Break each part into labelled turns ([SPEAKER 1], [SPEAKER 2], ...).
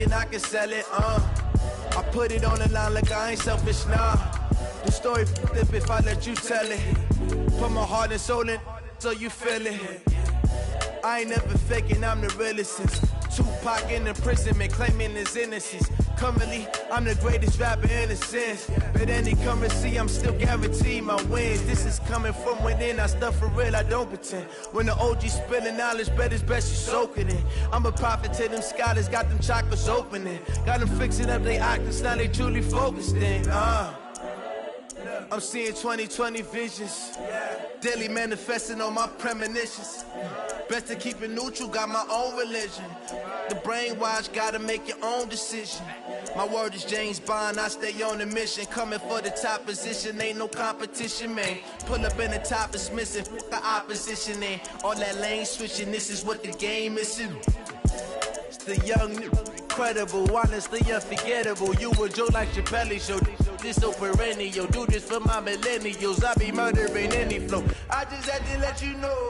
[SPEAKER 1] and I can sell it, I put it on the line like I ain't selfish, nah. The story flip if I let you tell it. Put my heart and soul in so you feel it. I ain't never faking, I'm the realest since Tupac in the prison, man, claiming his innocence. Currently, I'm the greatest rapper in a sense. But any currency, I'm still guaranteed my wins. This is coming from within, I stuff for real, I don't pretend. When the OG spilling knowledge, bet it's best you soak it in. I'm a prophet to them scholars, got them chakras opening. Got them fixing up their octaves, now they truly focused in. I'm seeing 2020 visions. Daily manifesting on my premonitions. Best to keep it neutral, got my own religion. The brainwash, gotta make your own decision. My word is James Bond, I stay on the mission. Coming for the top position, ain't no competition, man. Pull up in the top, it's missing, the opposition, ain't all that lane switching, this is what the game is. It's the young, incredible, honestly unforgettable. You a Joe like Chappelle show. This so perennial, do this for my millennials. I be murdering any flow. I just had to let you know.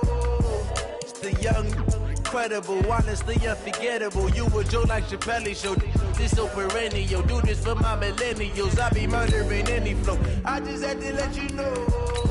[SPEAKER 1] It's the young, incredible, honestly unforgettable. You a Joe like Chappelle show. This so perennial, do this for my millennials. I be murdering any flow. I just had to let you know.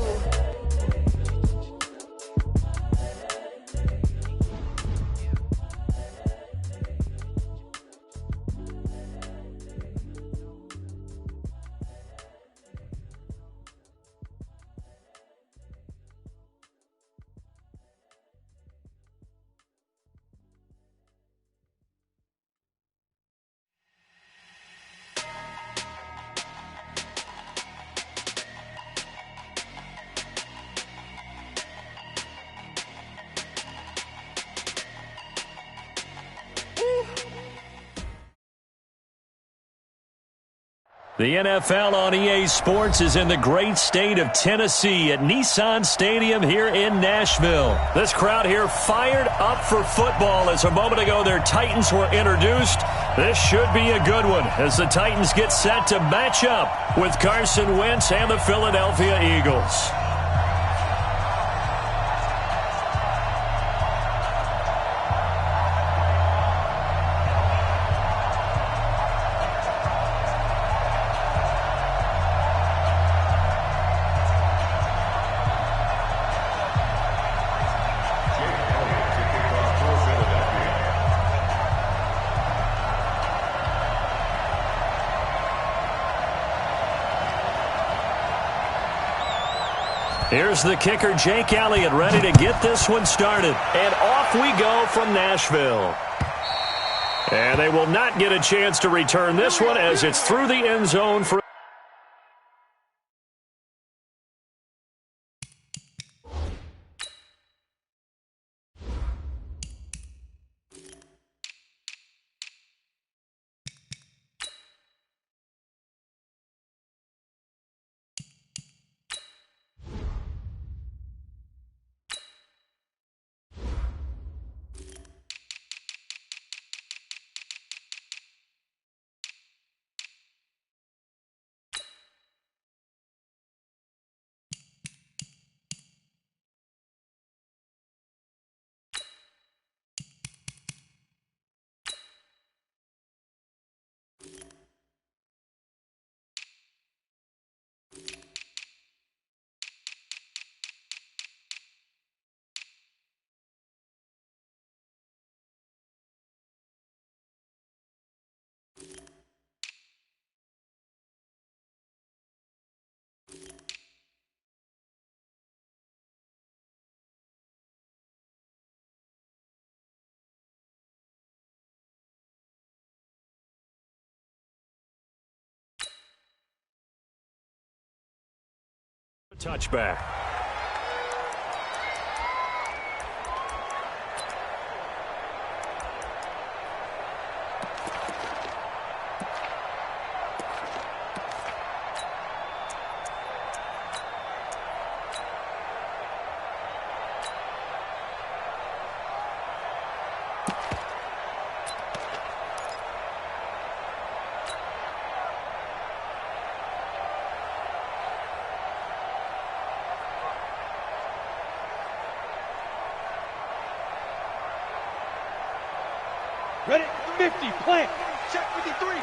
[SPEAKER 2] The NFL on EA Sports is in the great state of Tennessee at Nissan Stadium here in Nashville. This crowd here fired up for football as a moment ago their Titans were introduced. This should be a good one as the Titans get set to match up with Carson Wentz and the Philadelphia Eagles. Here's the kicker, Jake Elliott, ready to get this one started. And off we go from Nashville. And they will not get a chance to return this one as it's through the end zone for touchback.
[SPEAKER 3] Ready, 50, plant, check 53.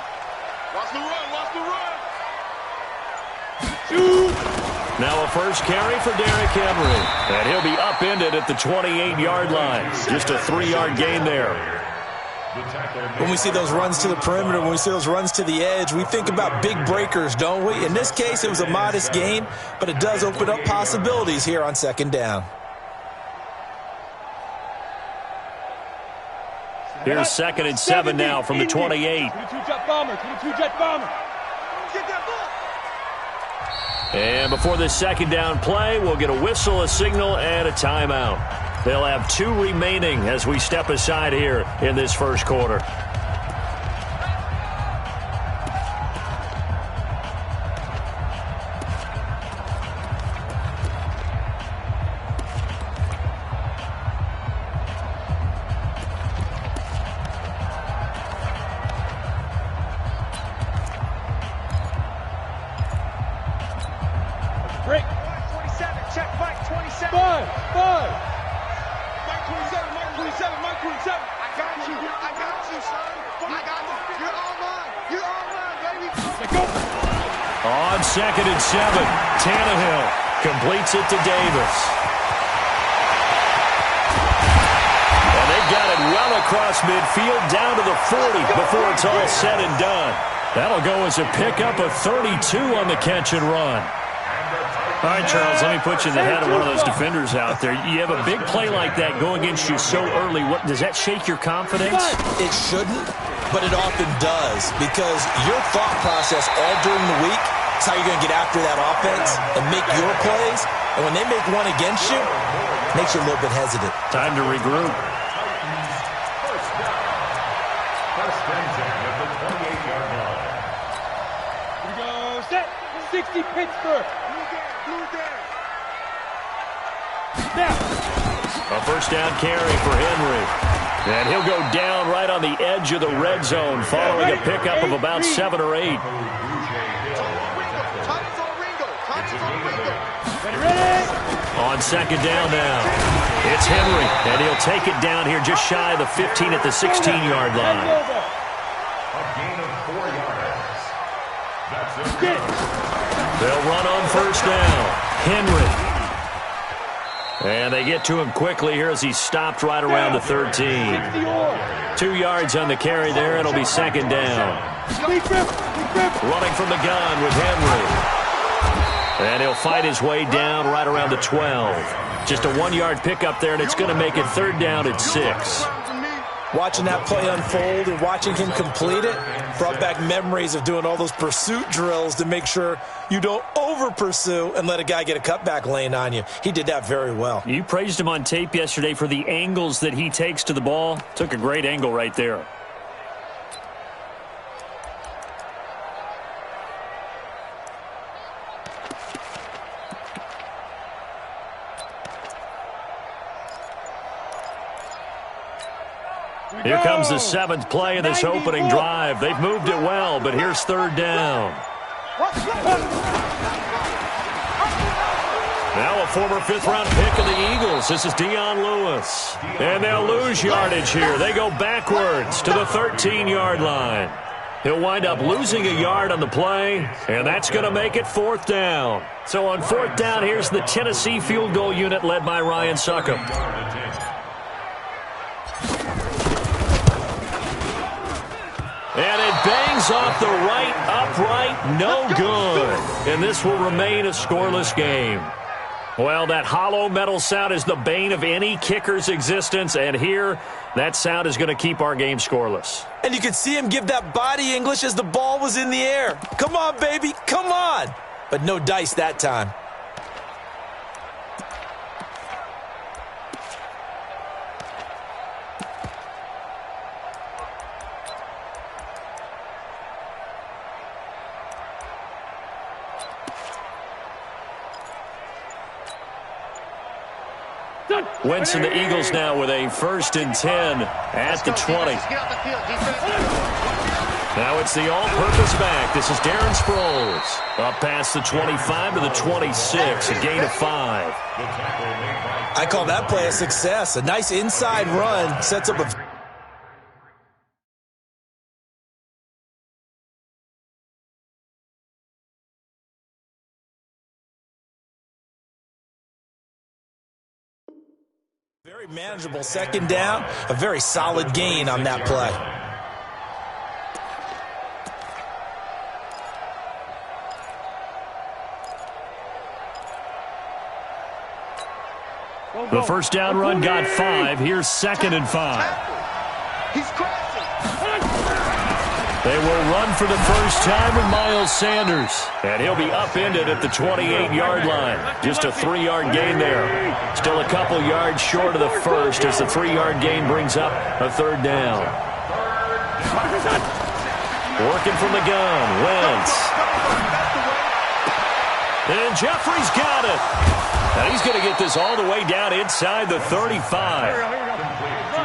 [SPEAKER 3] Watch the run, watch the run.
[SPEAKER 2] Now a first carry for Derrick Henry. And he'll be upended at the 28-yard line. Just a 3-yard gain there.
[SPEAKER 4] When we see those runs to the perimeter, when we see those runs to the edge, we think about big breakers, don't we? In this case, it was a modest gain, but it does open up possibilities here on second down.
[SPEAKER 2] Here's 2nd and 7 now from the 28.
[SPEAKER 3] 22-jet bomber, 22-jet bomber. Get that ball.
[SPEAKER 2] And before this second down play, we'll get a whistle, a signal, and a timeout. They'll have 2 remaining as we step aside here in this first quarter.
[SPEAKER 3] Break. 27, check Mike 27. 5. Mike 27, Mike 27, Mike 27. I got you, son. I got you. You're all mine, baby. Let's go.
[SPEAKER 2] On 2nd and 7, Tannehill completes it to Davis. And they've got it well across midfield, down to the 40 before it's all said and done. That'll go as a pickup of 32 on the catch and run. All right, Charles, let me put you in the head of one of those defenders out there. You have a big play like that go against you so early. What does that shake your confidence?
[SPEAKER 4] It shouldn't, but it often does, because your thought process all during the week is how you're going to get after that offense and make your plays. And when they make one against you, it makes you a little bit hesitant.
[SPEAKER 2] Time to regroup.
[SPEAKER 5] First and 10 at the 28-yard line.
[SPEAKER 3] Here we go, set. 60 Pittsburgh.
[SPEAKER 2] A first down carry for Henry. And he'll go down right on the edge of the red zone following a pickup of about 7 or 8. On second down now, it's Henry, and he'll take it down here just shy of the 15 at the 16-yard line.
[SPEAKER 5] A gain of 4 yards. That's it.
[SPEAKER 2] They'll run on first down. Henry. And they get to him quickly here as he's stopped right around the 13. 2 yards on the carry there. It'll be second down. Running from the gun with Henry. And he'll fight his way down right around the 12. Just a 1-yard pickup there, and it's going to make it third down at 6.
[SPEAKER 4] Watching that play unfold and watching him complete it brought back memories of doing all those pursuit drills to make sure you don't over-pursue and let a guy get a cutback lane on you. He did that very well.
[SPEAKER 2] You praised him on tape yesterday for the angles that he takes to the ball. Took a great angle right there. Here comes the 7th play of this opening drive. They've moved it well, but here's third down. Now a former 5th-round pick of the Eagles. This is Dion Lewis. And they'll lose yardage here. They go backwards to the 13-yard line. He'll wind up losing a yard on the play, and that's going to make it 4th down. So on 4th down, here's the Tennessee field goal unit led by Ryan Succop. And it bangs off the right upright, no good. And this will remain a scoreless game. Well, that hollow metal sound is the bane of any kicker's existence, and here, that sound is going to keep our game scoreless.
[SPEAKER 4] And you could see him give that body English as the ball was in the air. Come on, baby, come on. But no dice that time.
[SPEAKER 2] Wentz and the Eagles now with a 1st and 10 at the 20. Now it's the all-purpose back. This is Darren Sproles. Up past the 25 to the 26, a gain of 5.
[SPEAKER 4] I call that play a success. A nice inside run sets up a Very manageable second down, a very solid gain on that play.
[SPEAKER 2] The first down run got 5. Here's 2nd and 5.
[SPEAKER 3] He's crashing.
[SPEAKER 2] They will run for the first time with Miles Sanders. And he'll be upended at the 28-yard line. Just a 3-yard gain there. Still a couple yards short of the first as the 3-yard gain brings up a 3rd down. Working from the gun, Wentz. And Jeffrey's got it. And he's going to get this all the way down inside the 35.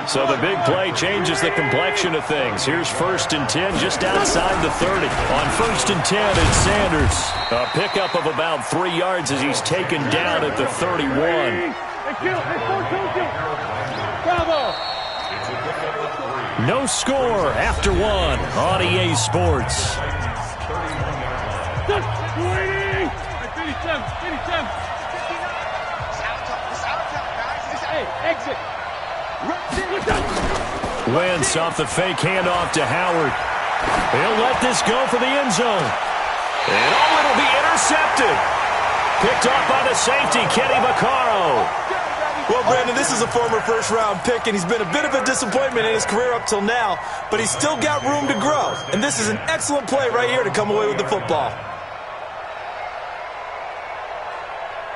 [SPEAKER 2] So the big play changes the complexion of things. Here's 1st and 10 just outside the 30. On 1st and 10, it's Sanders. A pickup of about 3 yards as he's taken down at the 31. No score after 1 on EA Sports.
[SPEAKER 3] Exit.
[SPEAKER 2] Wentz off the fake handoff to Howard. He'll let this go for the end zone. And it'll be intercepted. Picked off by the safety, Kenny Vaccaro.
[SPEAKER 4] Well, Brandon, this is a former first-round pick, and he's been a bit of a disappointment in his career up till now, but he's still got room to grow. And this is an excellent play right here to come away with the football.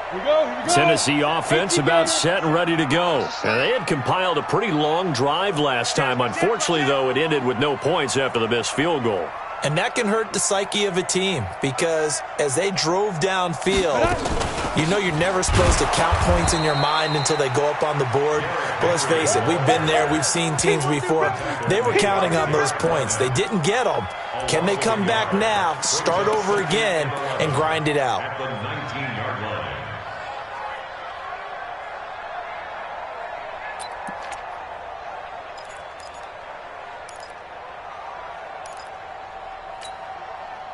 [SPEAKER 3] Here we go.
[SPEAKER 2] Tennessee offense about set and ready to go. And they had compiled a pretty long drive last time. Unfortunately, though, it ended with no points after the missed field goal.
[SPEAKER 4] And that can hurt the psyche of a team because as they drove downfield, you know you're never supposed to count points in your mind until they go up on the board. But let's face it, we've been there. We've seen teams before. They were counting on those points. They didn't get them. Can they come back now, start over again, and grind it out?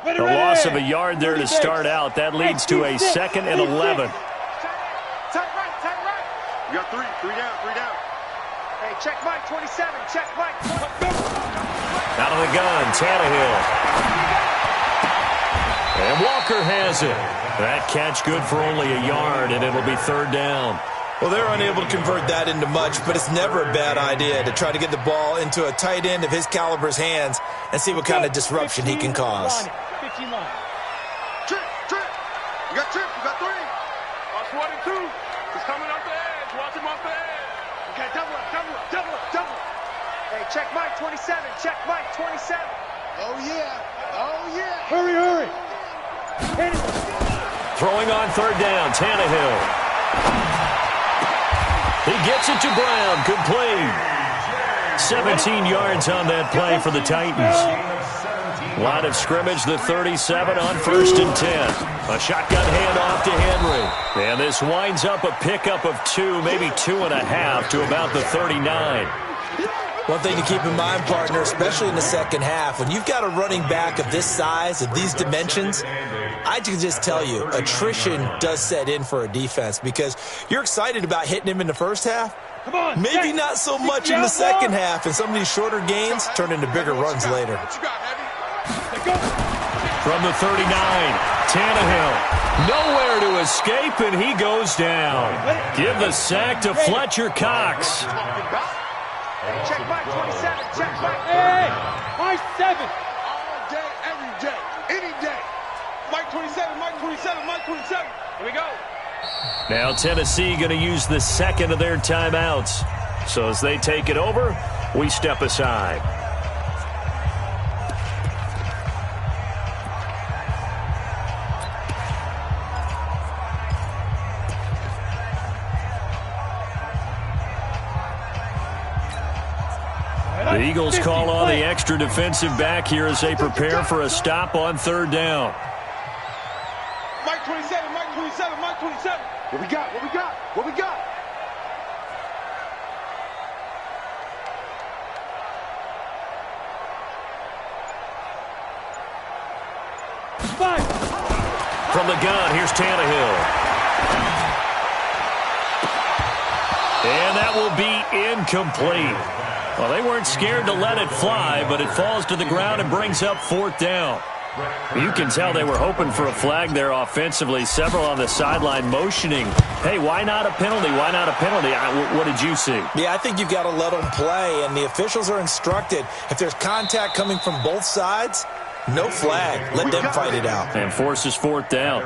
[SPEAKER 2] The loss of a yard there to start out. That leads to a 2nd and 11.
[SPEAKER 3] Tight right. We got three down. Hey, check Mike, 27. Check Mike.
[SPEAKER 2] Out of the gun, Tannehill. And Walker has it. That catch good for only a yard, and it'll be 3rd down.
[SPEAKER 4] Well, they're unable to convert that into much, but it's never a bad idea to try to get the ball into a tight end of his caliber's hands and see what kind of disruption he can cause.
[SPEAKER 3] Trip. You got 3. Watch 1 and 2. He's coming off the edge. Watch him off the edge. Okay, double up. Hey, check Mike, 27. Check Mike, 27. Oh, yeah. Hurry. Hit it.
[SPEAKER 2] Throwing on 3rd down, Tannehill. He gets it to Brown. Good play. 17 yards on that play for the Titans. Line of scrimmage, the 37 on 1st and 10. A shotgun handoff to Henry. And this winds up a pickup of 2, maybe 2.5 to about the 39.
[SPEAKER 4] One thing to keep in mind, partner, especially in the second half, when you've got a running back of this size, of these dimensions, I can just tell you, attrition does set in for a defense because you're excited about hitting him in the first half. Maybe not so much in the second half, and some of these shorter gains turn into bigger runs later.
[SPEAKER 2] From the 39, Tannehill. Nowhere to escape, and he goes down. Give the sack to Fletcher Cox.
[SPEAKER 3] Check Mike, 27. Check Mike. Hey, Mike 7. All day, every day, any day. Mike 27. Here we go.
[SPEAKER 2] Now Tennessee going to use the 2nd of their timeouts. So as they take it over, we step aside. The Eagles call on the extra defensive back here as they prepare for a stop on 3rd down.
[SPEAKER 3] Mike 27. What we got?
[SPEAKER 2] From the gun, here's Tannehill. And that will be incomplete. Well, they weren't scared to let it fly, but it falls to the ground and brings up 4th down. You can tell they were hoping for a flag there offensively. Several on the sideline motioning, hey, why not a penalty? Why not a penalty? What did you see?
[SPEAKER 4] Yeah, I think you've got to let them play, and the officials are instructed. If there's contact coming from both sides, no flag. Let them fight it out.
[SPEAKER 2] And forces 4th down.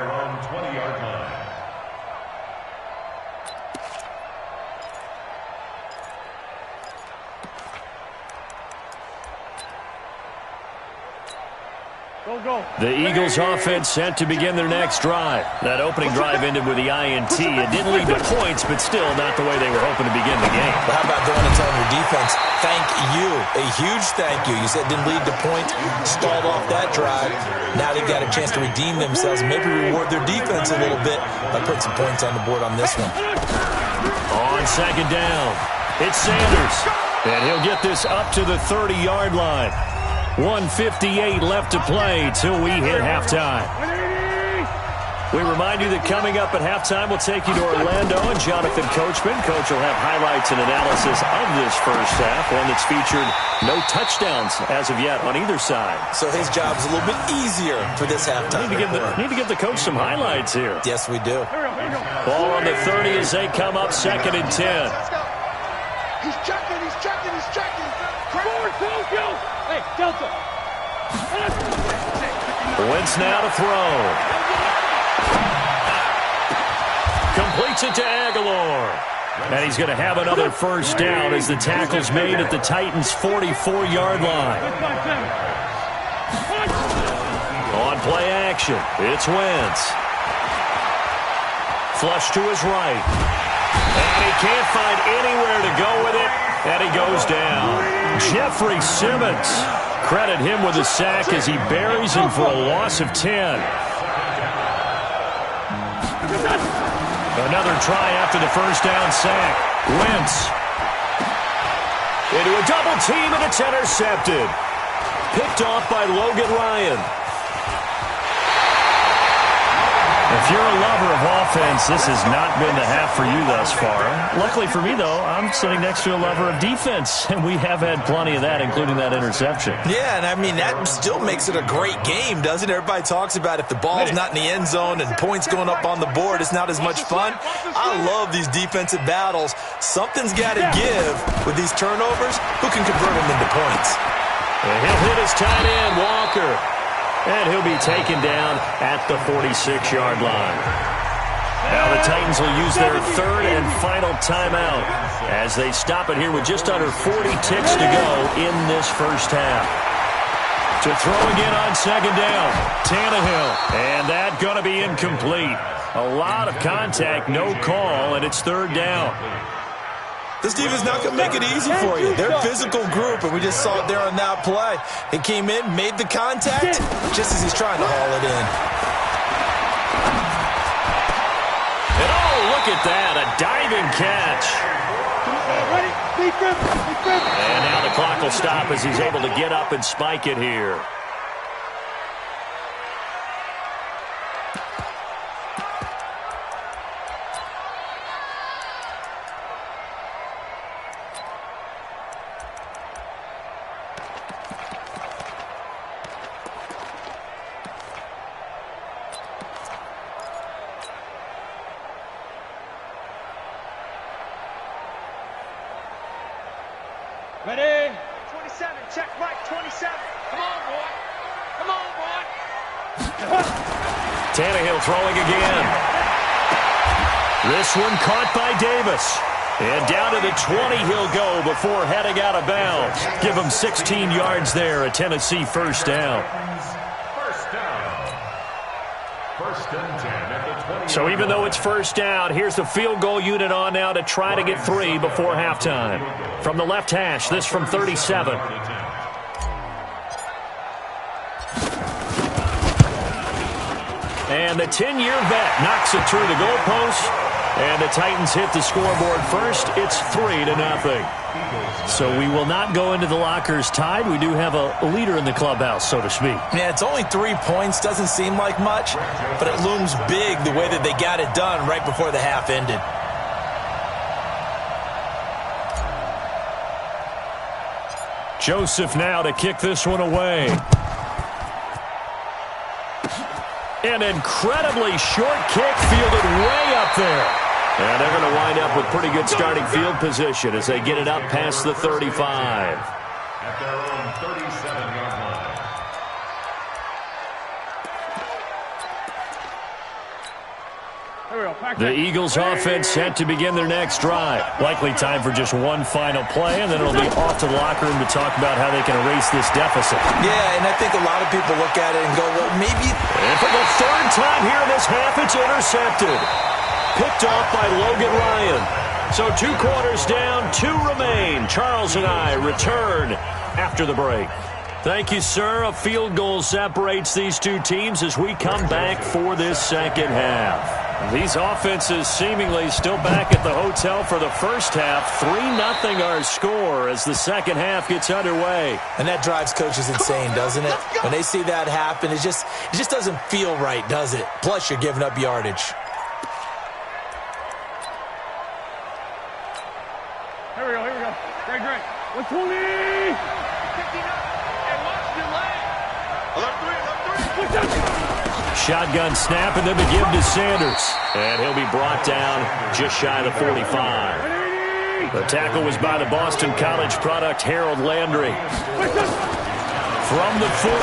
[SPEAKER 2] The Eagles offense set to begin their next drive. That opening drive ended with the INT. It didn't lead to points, but still not the way they were hoping to begin the game.
[SPEAKER 4] Well, how about going and telling your defense, thank you, a huge thank you. You said it didn't lead to points, stalled off that drive. Now they've got a chance to redeem themselves, maybe reward their defense a little bit by putting some points on the board on this one.
[SPEAKER 2] On 2nd down, it's Sanders. And he'll get this up to the 30-yard line. 1:58 left to play till we hit halftime. We remind you that coming up at halftime, we'll take you to Orlando and Jonathan Coachman. Coach will have highlights and analysis of this first half, one that's featured no touchdowns as of yet on either side.
[SPEAKER 4] So his job's a little bit easier for this halftime.
[SPEAKER 2] Need to give the coach some highlights here.
[SPEAKER 4] Yes, we do.
[SPEAKER 2] Ball on the 30 as they come up 2nd and 10.
[SPEAKER 3] He's checking, he's checking, he's checking.
[SPEAKER 6] Hey, Delta.
[SPEAKER 2] Wentz now to throw. Completes it to Aguilar. And he's going to have another first down as the tackle's made at the Titans' 44-yard line. On play action, it's Wentz. Flush to his right. And he can't find anywhere to go with it. And he goes down. Jeffrey Simmons. Credit him with a sack as he buries him for a loss of 10. Another try after the first down sack. Wentz. Into a double team, and it's intercepted. Picked off by Logan Ryan. If you're a lover of offense, this has not been the half for you thus far. Luckily for me, though, I'm sitting next to a lover of defense, and we have had plenty of that, including that interception.
[SPEAKER 4] Yeah, and I mean, that still makes it a great game, doesn't it? Everybody talks about if the ball's not in the end zone and points going up on the board, it's not as much fun. I love these defensive battles. Something's got to give with these turnovers. Who can convert them into points?
[SPEAKER 2] And he'll hit his tight end, Walker. And he'll be taken down at the 46-yard line. Now the Titans will use their 3rd and final timeout as they stop it here with just under 40 ticks to go in this first half. To throw again on 2nd down, Tannehill. And that going to be incomplete. A lot of contact, no call, and it's 3rd down.
[SPEAKER 4] This defense is not going to make it easy for you. They're a physical group, and we just saw it there on that play. He came in, made the contact, just as he's trying to haul it in.
[SPEAKER 2] And oh, look at that, a diving catch. And now the clock will stop as he's able to get up and spike it here.
[SPEAKER 6] Ready?
[SPEAKER 3] 27, check right, 27. Come on, boy. Come on, boy.
[SPEAKER 2] Tannehill throwing again. This one caught by Davis. And down to the 20 he'll go before heading out of bounds. Give him 16 yards there, a Tennessee first down.
[SPEAKER 5] First and 10 at the 20.
[SPEAKER 2] So even though it's first down, here's the field goal unit on now to try to get 3 before halftime. From the left hash, this from 37. And the 10-year vet knocks it through the goalpost. And the Titans hit the scoreboard first. It's 3-0. So we will not go into the lockers tied. We do have a leader in the clubhouse, so to speak.
[SPEAKER 4] Yeah, it's only 3 points. Doesn't seem like much, but it looms big the way that they got it done right before the half ended.
[SPEAKER 2] Joseph now to kick this one away. An incredibly short kick fielded way up there. And they're going to wind up with pretty good starting field position as they get it up past the 35.
[SPEAKER 5] At their own 37-yard line.
[SPEAKER 2] The Eagles offense set to begin their next drive. Likely time for just one final play, and then it'll be off to the locker room to talk about how they can erase this deficit.
[SPEAKER 4] Yeah, and I think a lot of people look at it and go, well, maybe...
[SPEAKER 2] And for the third time here in this half, it's intercepted. Picked off by Logan Ryan. So 2 quarters down, 2 remain. Charles and I return after the break. Thank you, sir. A field goal separates these two teams as we come back for this second half. These offenses seemingly still back at the hotel for the first half. 3-0 our score as the second half gets underway.
[SPEAKER 4] And that drives coaches insane, doesn't it? When they see that happen, it just doesn't feel right, does it? Plus, you're giving up yardage.
[SPEAKER 6] Here we go. Great. 120!
[SPEAKER 2] Shotgun snap, and they'll begin to Sanders. And he'll be brought down just shy of the 45. The tackle was by the Boston College product, Harold Landry. From the 44,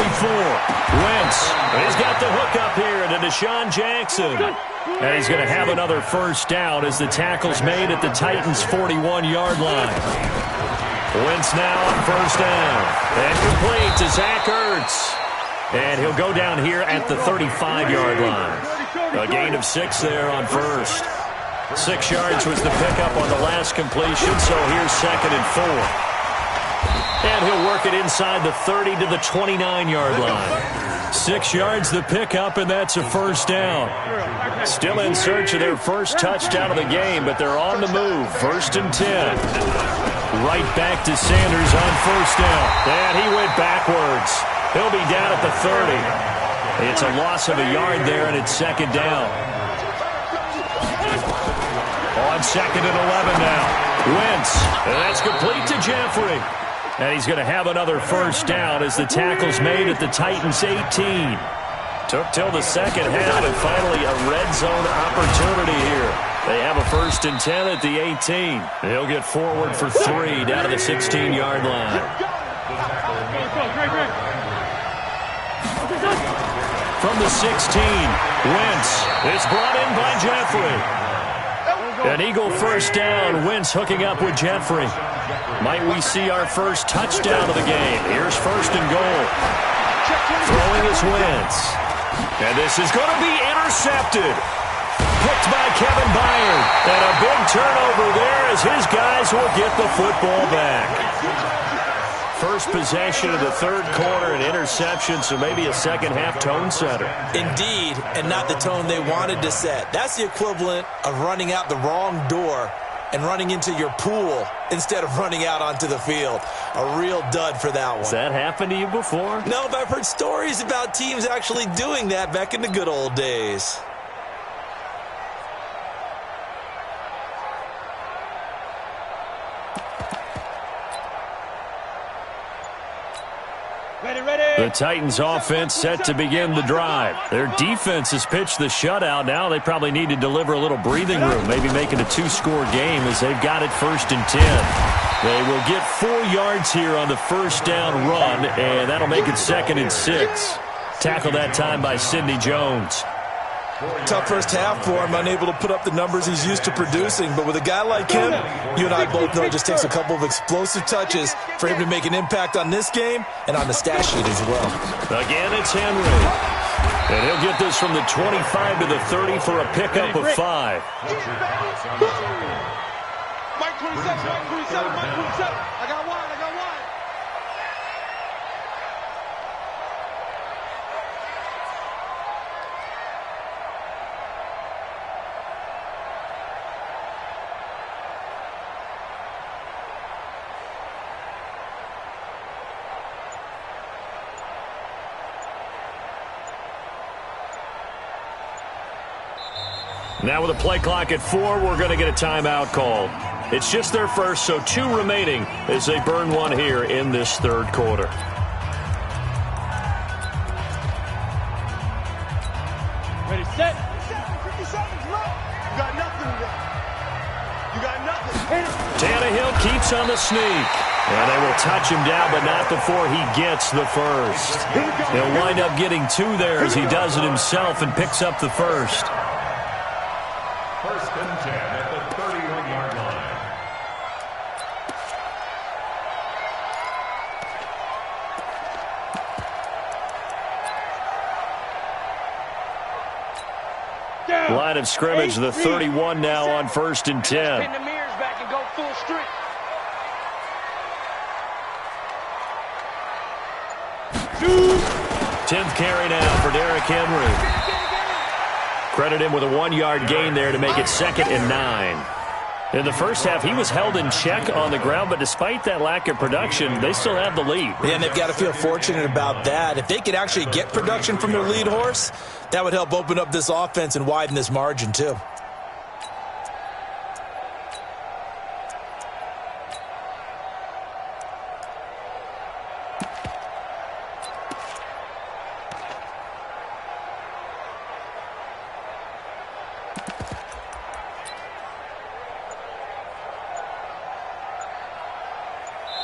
[SPEAKER 2] Wentz. He's got the hook up here to Deshaun Jackson. And he's going to have another first down as the tackle's made at the Titans' 41-yard line. Wentz now on first down. And complete to Zach Ertz. And he'll go down here at the 35-yard line. A gain of 6 there on first. 6 yards was the pickup on the last completion, so here's 2nd and 4. And he'll work it inside the 30 to the 29-yard line. 6 yards the pickup, and that's a first down. Still in search of their first touchdown of the game, but they're on the move. 1st and 10. Right back to Sanders on first down. And he went backwards. He'll be down at the 30. It's a loss of a yard there, and it's 2nd down. On 2nd and 11 now. Wentz, and that's complete to Jeffrey. And he's going to have another first down as the tackle's made at the Titans' 18. Took till the second half, and finally a red zone opportunity here. They have a 1st and 10 at the 18. He'll get forward for 3 down to the 16-yard line. From the 16, Wentz. It's brought in by Jeffrey. An Eagle first down. Wentz hooking up with Jeffrey. Might we see our first touchdown of the game? Here's 1st and goal. Throwing is Wentz. And this is going to be intercepted. Picked by Kevin Byard. And a big turnover there as his guys will get the football back. First possession of the 3rd quarter, an interception, so maybe a second-half tone setter. Indeed, and not the tone they wanted to set. That's the equivalent of running out the wrong door and running into your pool instead of running out onto the field. A real dud for that one. Has that happened to you before? No, but I've heard stories about teams actually doing that back in the good old days. The Titans offense set to begin the drive. Their defense has pitched the shutout. Now they probably need to deliver a little breathing room, maybe making a 2-score game as they've got it 1st and 10. They will get 4 yards here on the first down run, and that'll make it 2nd and 6. Tackled that time by Sidney Jones. Tough first half for him, unable to put up the numbers he's used to producing. But with a guy like him, you and I both know it just takes a couple of explosive touches for him to make an impact on this game and on the stat sheet as well. Again, it's Henry. And he'll get this from the 25 to the 30 for a pickup of 5.
[SPEAKER 3] Mike 27, Mike 27, Mike 27. I got one.
[SPEAKER 2] Now with a play clock at 4, we're going to get a timeout called. It's just their first, so 2 remaining as they burn one here in this third quarter.
[SPEAKER 6] Ready, set.
[SPEAKER 3] 50 seconds left. You got nothing left. You got nothing.
[SPEAKER 2] Tannehill keeps on the sneak. And they will touch him down, but not before he gets the first. He'll wind up getting 2 there as he does it himself and picks up the first.
[SPEAKER 5] First and 10 at the 31-yard line.
[SPEAKER 2] Line of scrimmage, the 31 now on first and 10.
[SPEAKER 3] Pin the mirrors back and go full strength.
[SPEAKER 2] Tenth carry now for Derrick Henry. Credit him with a 1-yard gain there to make it 2nd and 9. In the first half, he was held in check on the ground, but despite that lack of production, they still have the lead.
[SPEAKER 4] Yeah, and they've got to feel fortunate about that. If they could actually get production from their lead horse, that would help open up this offense and widen this margin too.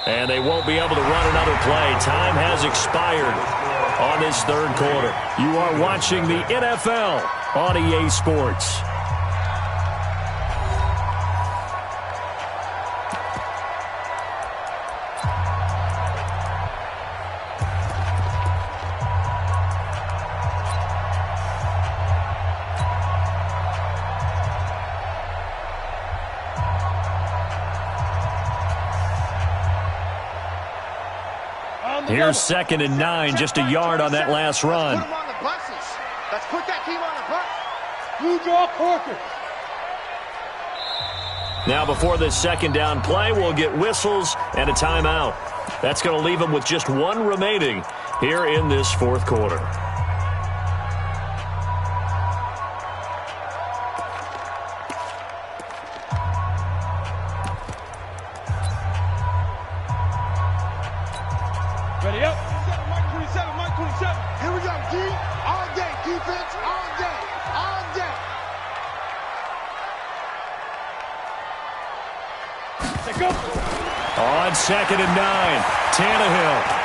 [SPEAKER 2] And they won't be able to run another play. Time has expired on this third quarter. You are watching the NFL on EA Sports. Here's 2nd and 9, just a yard on that last run.
[SPEAKER 3] Put them on the buses. Let's put that team on the bus.
[SPEAKER 6] You draw quarter.
[SPEAKER 2] Now before this 2nd down play, we'll get whistles and a timeout. That's going to leave them with just 1 remaining here in this 4th quarter.
[SPEAKER 6] Ready up.
[SPEAKER 3] Mike 27, Mike 27. Here we go, D. All day, defense, all day, all day.
[SPEAKER 6] Let's go.
[SPEAKER 2] On 2nd and 9, Tannehill.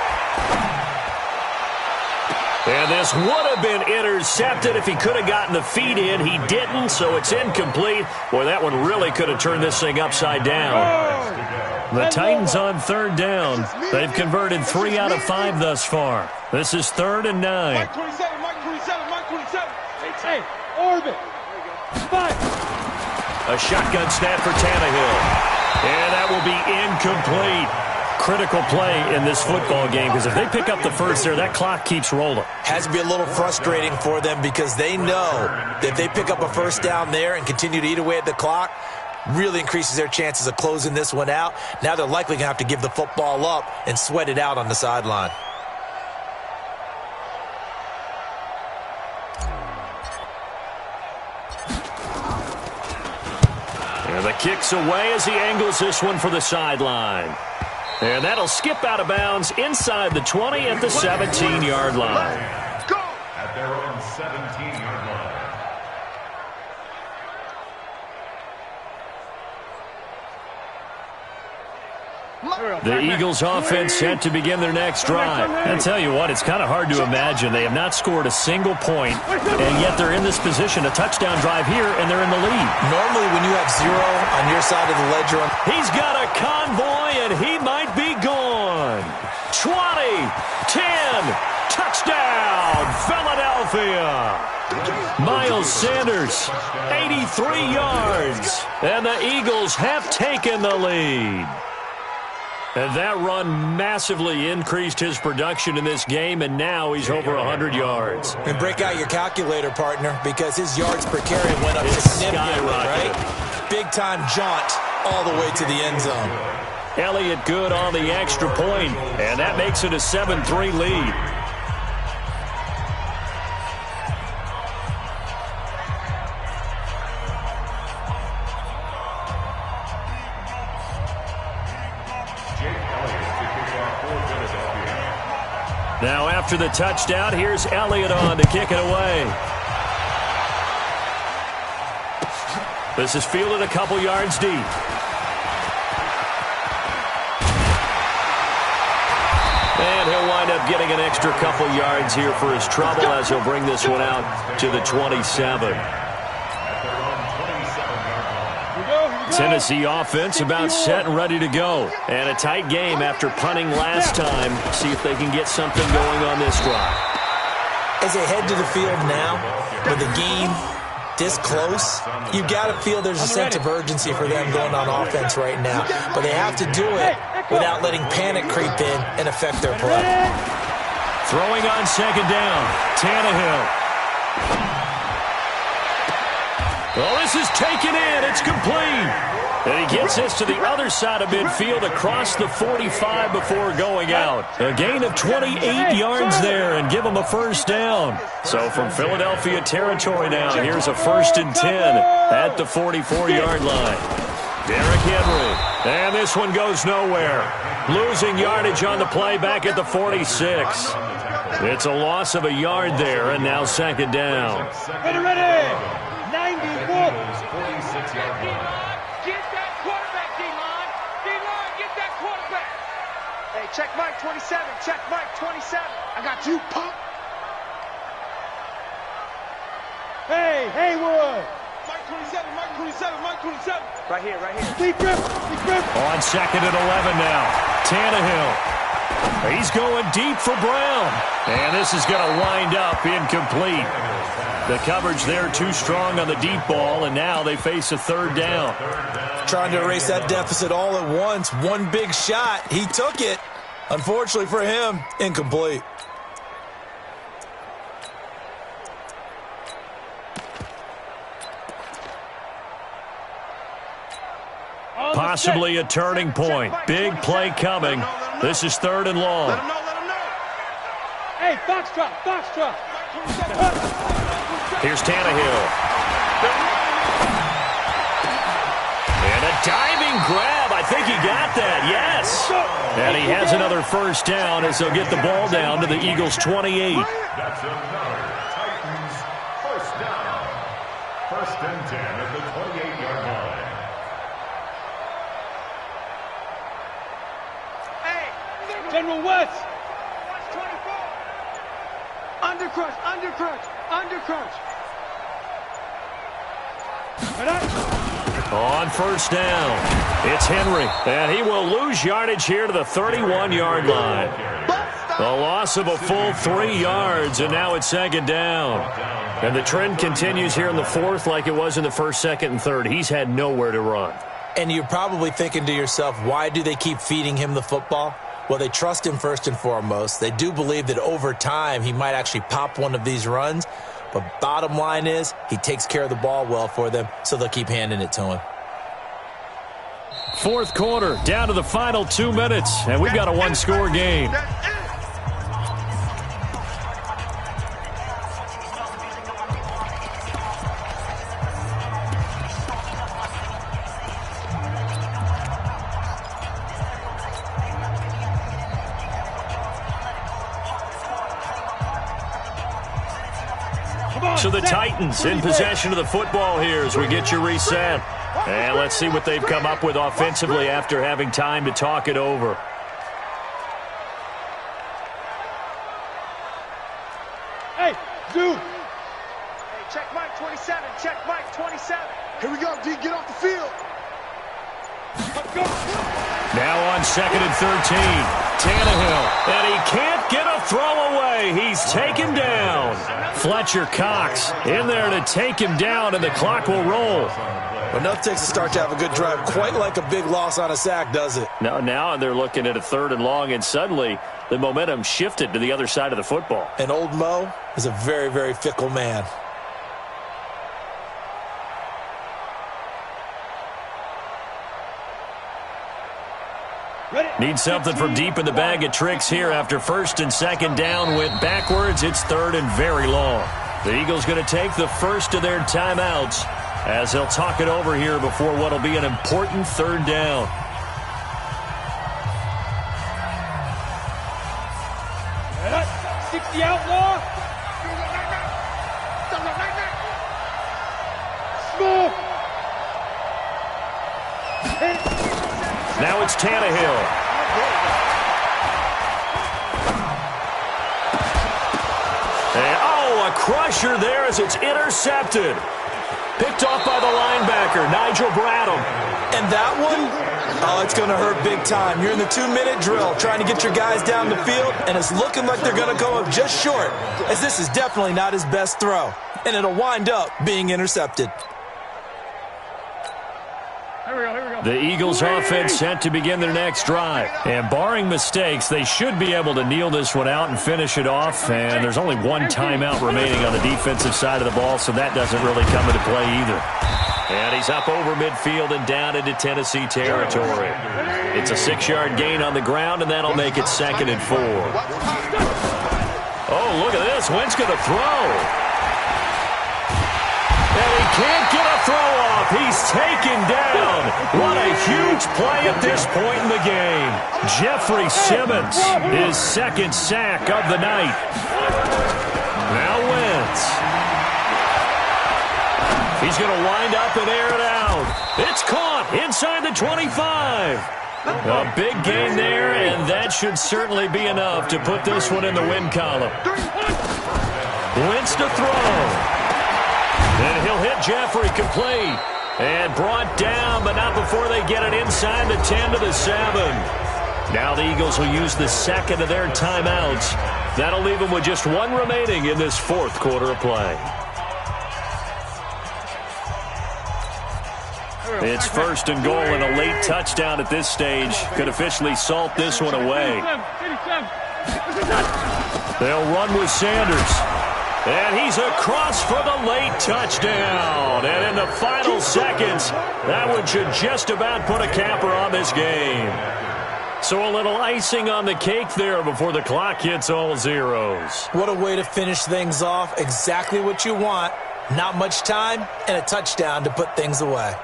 [SPEAKER 2] And this would have been intercepted if he could have gotten the feet in. He didn't, so it's incomplete. Boy, that one really could have turned this thing upside down. The Titans on 3rd down. They've converted 3 out of 5 thus far. This is 3rd and 9.
[SPEAKER 3] Mike 27, Mike 27, Mike 27.
[SPEAKER 6] Hey, orbit. 5.
[SPEAKER 2] A shotgun snap for Tannehill. And that will be incomplete. Critical play in this football game because if they pick up the first there, that clock keeps rolling.
[SPEAKER 4] Has to be a little frustrating for them because they know that if they pick up a first down there and continue to eat away at the clock, really increases their chances of closing this one out. Now they're likely going to have to give the football up and sweat it out on the sideline.
[SPEAKER 2] And the kick's away as he angles this one for the sideline. And that'll skip out of bounds inside the 20 at the 17-yard line.
[SPEAKER 3] Go!
[SPEAKER 5] At their own 17-yard line.
[SPEAKER 2] The Eagles offense set to begin their next drive. I tell you what, it's kind of hard to imagine. They have not scored a single point, and yet they're in this position, a touchdown drive here, and they're in the lead.
[SPEAKER 4] Normally when you have 0 on your side of the ledger,
[SPEAKER 2] He's got a convoy, and he might be gone. 20, 10, touchdown, Philadelphia. Miles Sanders, 83 yards, and the Eagles have taken the lead. And that run massively increased his production in this game, and now he's over 100 yards.
[SPEAKER 4] and break out your calculator, partner, because his yards per carry went up significantly, right? Big-time jaunt all the way to the end zone.
[SPEAKER 2] Elliott good on the extra point, and that makes it a 7-3 lead. Now after the touchdown, here's Elliott on to kick it away. This is fielded a couple yards deep. And he'll wind up getting an extra couple yards here for his trouble as he'll bring this one out to the 27. Tennessee offense about set and ready to go. And a tight game after punting last time. See if they can get something going on this drive.
[SPEAKER 4] As they head to the field now, with the game this close, you've got to feel there's a sense of urgency for them going on offense right now. But they have to do it without letting panic creep in and affect their play.
[SPEAKER 2] Throwing on second down, Tannehill. Well, this is taken in. It's complete. And he gets this to the other side of midfield across the 45 before going out. A gain of 28 yards there and give him a first down. So from Philadelphia territory now, here's a 1st and 10 at the 44-yard line. Derrick Henry. And this one goes nowhere. Losing yardage on the play back at the 46. It's a loss of a yard there, and now second down.
[SPEAKER 6] Ready. 94.
[SPEAKER 3] Get that quarterback, D-line. D-line, get that quarterback. Hey, check Mike 27. Check Mike 27. I got you, punk.
[SPEAKER 6] Hey, Haywood.
[SPEAKER 3] Mike 27, Mike 27, Mike 27. Right here, right here.
[SPEAKER 6] Deep grip, deep grip.
[SPEAKER 2] On second and 11 now. Tannehill. He's going deep for Brown. And this is going to wind up incomplete. The coverage there too strong on the deep ball, and now they face a third down.
[SPEAKER 4] Trying to erase that deficit all at once. One big shot. He took it. Unfortunately for him, incomplete.
[SPEAKER 2] Possibly a turning point. Big play coming. This is third and long.
[SPEAKER 3] Let him know.
[SPEAKER 6] Hey, foxtrot, foxtrot.
[SPEAKER 2] Here's Tannehill. And a diving grab. I think he got that. Yes. And he has another first down as they'll get the ball down to the Eagles' 28.
[SPEAKER 5] That's another Titans first down. 1st and 10 at the 28-yard line.
[SPEAKER 3] Hey,
[SPEAKER 6] General West.
[SPEAKER 3] watch 24. Undercrunch, undercrunch, undercrunch.
[SPEAKER 2] On first down, it's Henry. And he will lose yardage here to the 31-yard line. A loss of a full 3 yards, and now it's second down. And the trend continues here in the fourth like it was in the first, second, and third. He's had nowhere to run.
[SPEAKER 4] And you're probably thinking to yourself, why do they keep feeding him the football? Well, they trust him first and foremost. They do believe that over time he might actually pop one of these runs. But bottom line is he takes care of the ball well for them, so they'll keep handing it to him.
[SPEAKER 2] Fourth quarter, down to the final 2 minutes, and we've got a one-score game. So the Titans in possession of the football here as we get you reset. And let's see what they've come up with offensively after having time to talk it over.
[SPEAKER 6] Hey, dude.
[SPEAKER 3] Hey, check Mike 27, check Mike 27. Here we go, D, get off the field.
[SPEAKER 6] Let's go.
[SPEAKER 2] Now on second and 13, Tannehill, and he can't get a throw away. He's taken down. Fletcher Cox in there to take him down, and the clock will roll.
[SPEAKER 4] Enough takes a start to have a good drive, quite like a big loss on a sack, does it?
[SPEAKER 2] Now they're looking at a third and long, and suddenly the momentum shifted to the other side of the football.
[SPEAKER 4] And old Mo is a very, very fickle man.
[SPEAKER 2] Need something from deep in the bag of tricks here after first and second down went backwards. It's third and very long. The Eagles going to take the first of their timeouts as they'll talk it over here before what will be an important third down.
[SPEAKER 6] More. Small.
[SPEAKER 2] Now it's Tannehill. And, oh, a crusher there as it's intercepted. Picked off by the linebacker, Nigel Bradham.
[SPEAKER 4] And that one, oh, it's going to hurt big time. You're in the 2-minute drill trying to get your guys down the field, and it's looking like they're going to come up just short, as this is definitely not his best throw. And it'll wind up being intercepted.
[SPEAKER 2] The Eagles offense set to begin their next drive. And barring mistakes, they should be able to kneel this one out and finish it off. And there's only one timeout remaining on the defensive side of the ball, so that doesn't really come into play either. And he's up over midfield and down into Tennessee territory. It's a 6-yard gain on the ground, and that'll make it 2nd and 4. Oh, look at this. Wentz going to throw. And he can't get a throw off. He's taken down. What a huge play at this point in the game. Jeffrey Simmons, his 2nd sack of the night. Now Wentz. He's going to wind up and air it out. It's caught inside the 25. A big gain there, and that should certainly be enough to put this one in the win column. Wentz to throw. And he'll hit Jeffrey complete. And brought down, but not before they get it inside the 10 to the 7. Now the Eagles will use the 2nd of their timeouts. That'll leave them with just 1 remaining in this 4th quarter of play. It's 1st and goal, and a late touchdown at this stage could officially salt this one away. They'll run with Sanders. And he's across for the late touchdown. And in the final seconds, that one should just about put a capper on this game. So a little icing on the cake there before the clock hits all zeros.
[SPEAKER 4] What a way to finish things off. Exactly what you want. Not much time and a touchdown to put things away.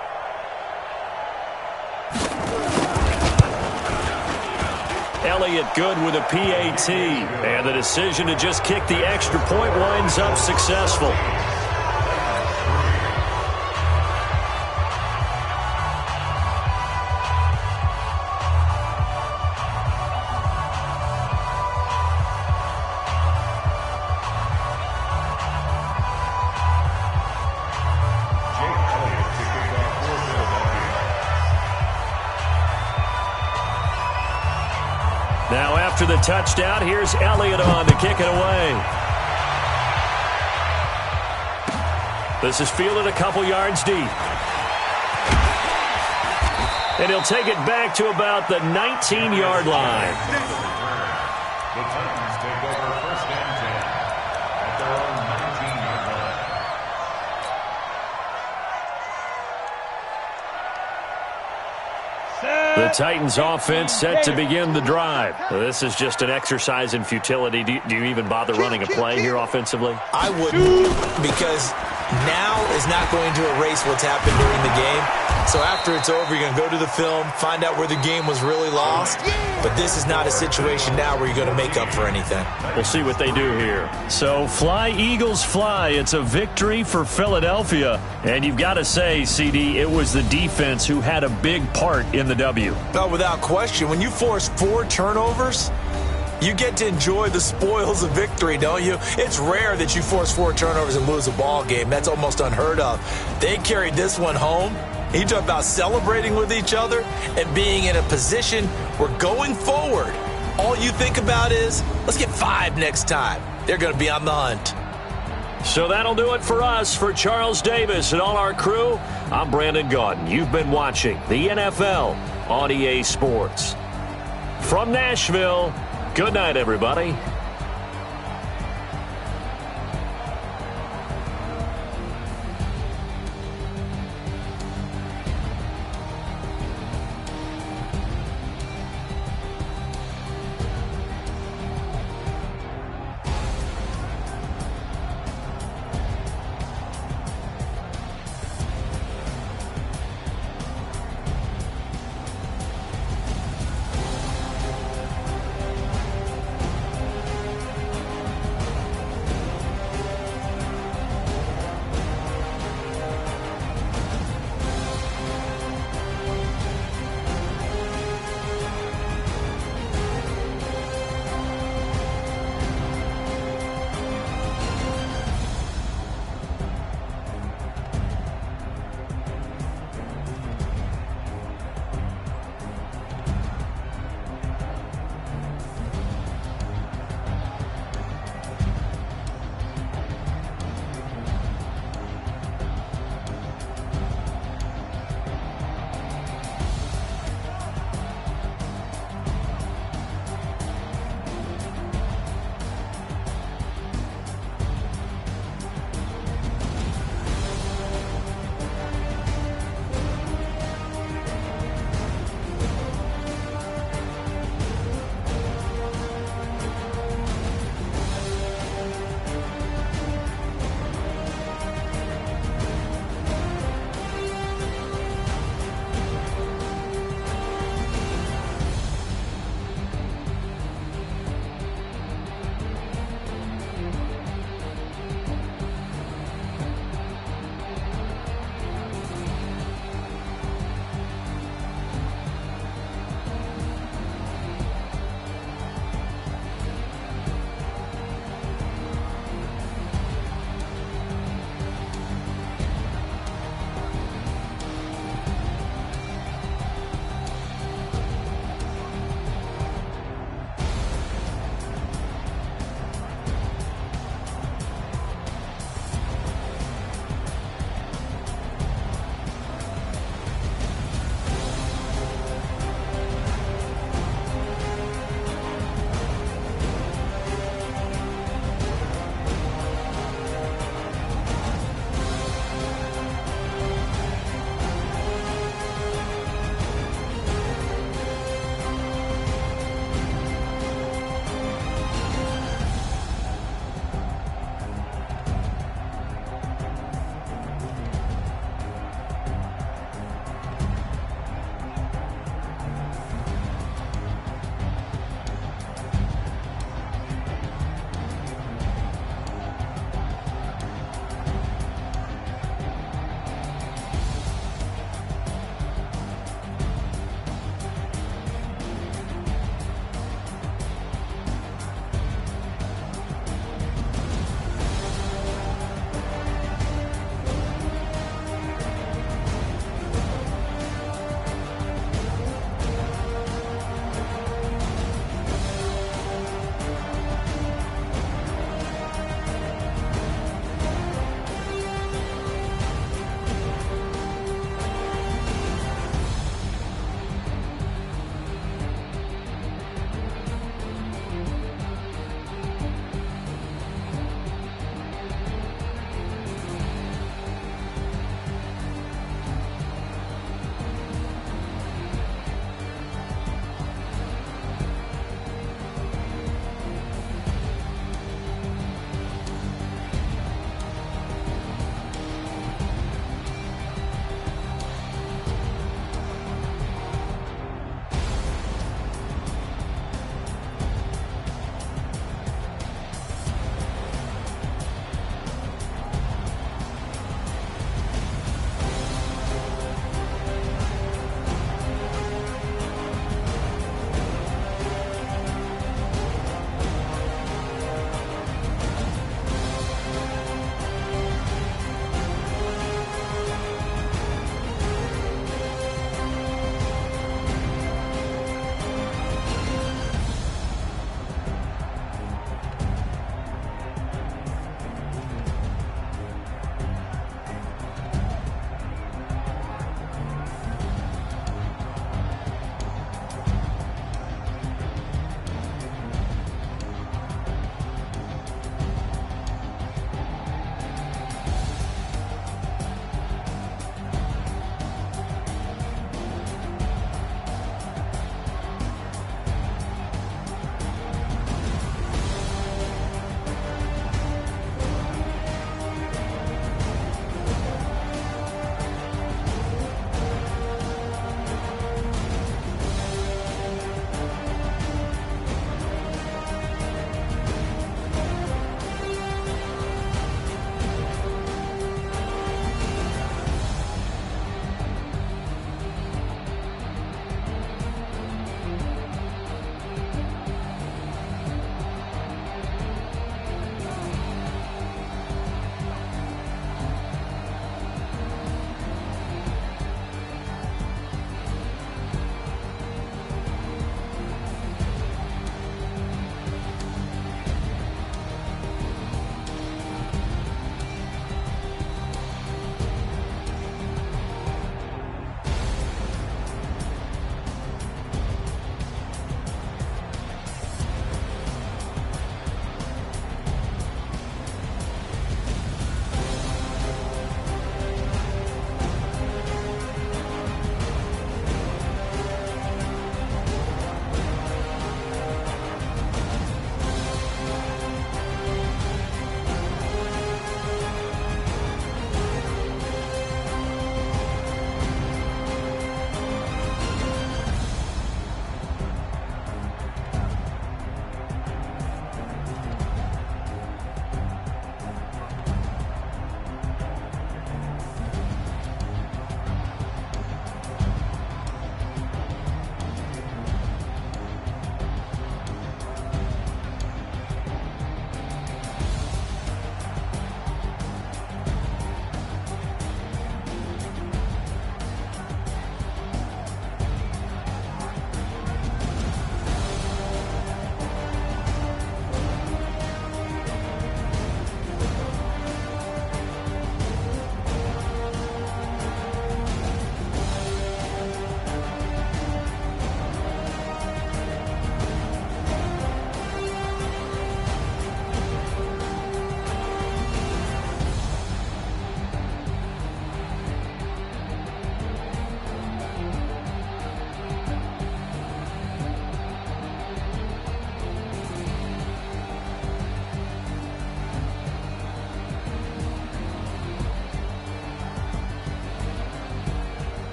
[SPEAKER 2] Elliott good with a PAT. And the decision to just kick the extra point winds up successful. Now after the touchdown, here's Elliott on to kick it away. This is fielded a couple yards deep. And he'll take it back to about the 19-yard line.
[SPEAKER 5] The Titans take over 1st and 10 at their own 19-yard line.
[SPEAKER 2] The Titans offense set to begin the drive. This is just an exercise in futility. Do you even bother running a play here offensively?
[SPEAKER 4] I wouldn't, because now is not going to erase what's happened during the game. So after it's over, you're going to go to the film, find out where the game was really lost. But this is not a situation now where you're going to make up for anything.
[SPEAKER 2] We'll see what they do here. So fly, Eagles, fly. It's a victory for Philadelphia. And you've got to say, CD, it was the defense who had a big part in the W.
[SPEAKER 4] No, without question. When you force 4 turnovers, you get to enjoy the spoils of victory, don't you? It's rare that you force 4 turnovers and lose a ball game. That's almost unheard of. They carried this one home. You talk about celebrating with each other and being in a position where going forward, all you think about is, let's get 5 next time. They're going to be on the hunt.
[SPEAKER 2] So that'll do it for us. For Charles Davis and all our crew, I'm Brandon Gaudin. You've been watching the NFL on EA Sports. From Nashville, good night, everybody.